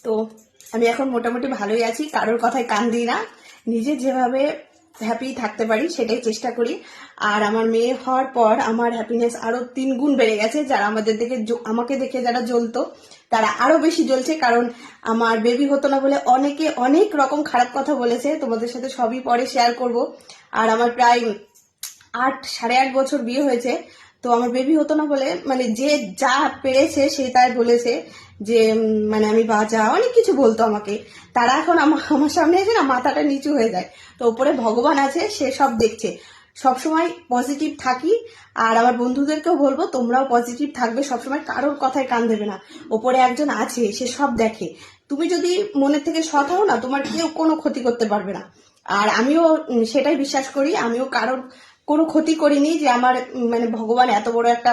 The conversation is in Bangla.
তো আমি এখন মোটামুটি ভালোই আছি, কারোর কথায় কান দিই না, নিজে যেভাবে হ্যাপি থাকতে পারি সেটাই চেষ্টা করি। আর আমার মেয়ে হওয়ার পর আমার হ্যাপিনেস আরো 3 গুণ বেড়ে গেছে। যারা আমাকে দেখে যারা জ্বলতো তারা আরো বেশি জ্বলছে, কারণ আমার বেবি হতো না বলে অনেকে অনেক রকম খারাপ কথা বলেছে, তোমাদের সাথে সবই পরে শেয়ার করব। আর আমার প্রায় 8 সাড়ে 8 বছর বিয়ে হয়েছে, তো আমার বেবি হতো না বলে মানে যে যা পেরেছে সে তাই বলেছে যে মানে আমি বাজা, অনেক কিছু বলতো আমাকে। তারা এখন আমার সামনে এসে না মাথাটা নিচু হয়ে যায়। তো উপরে ভগবান আছে, সে সব দেখছে। সবসময় পজিটিভ থাকি। আর আমার বন্ধুদেরকেও বলবো তোমরাও পজিটিভ থাকবে, সবসময় কারোর কথায় কান দেবে না। ওপরে একজন আছে, সে সব দেখে। তুমি যদি মনের থেকে সৎ হও না, তোমার কেউ কোনো ক্ষতি করতে পারবে না। আর আমিও সেটাই বিশ্বাস করি, আমিও কারোর কোনো ক্ষতি করিনি, যে আমার মানে ভগবান এত বড় একটা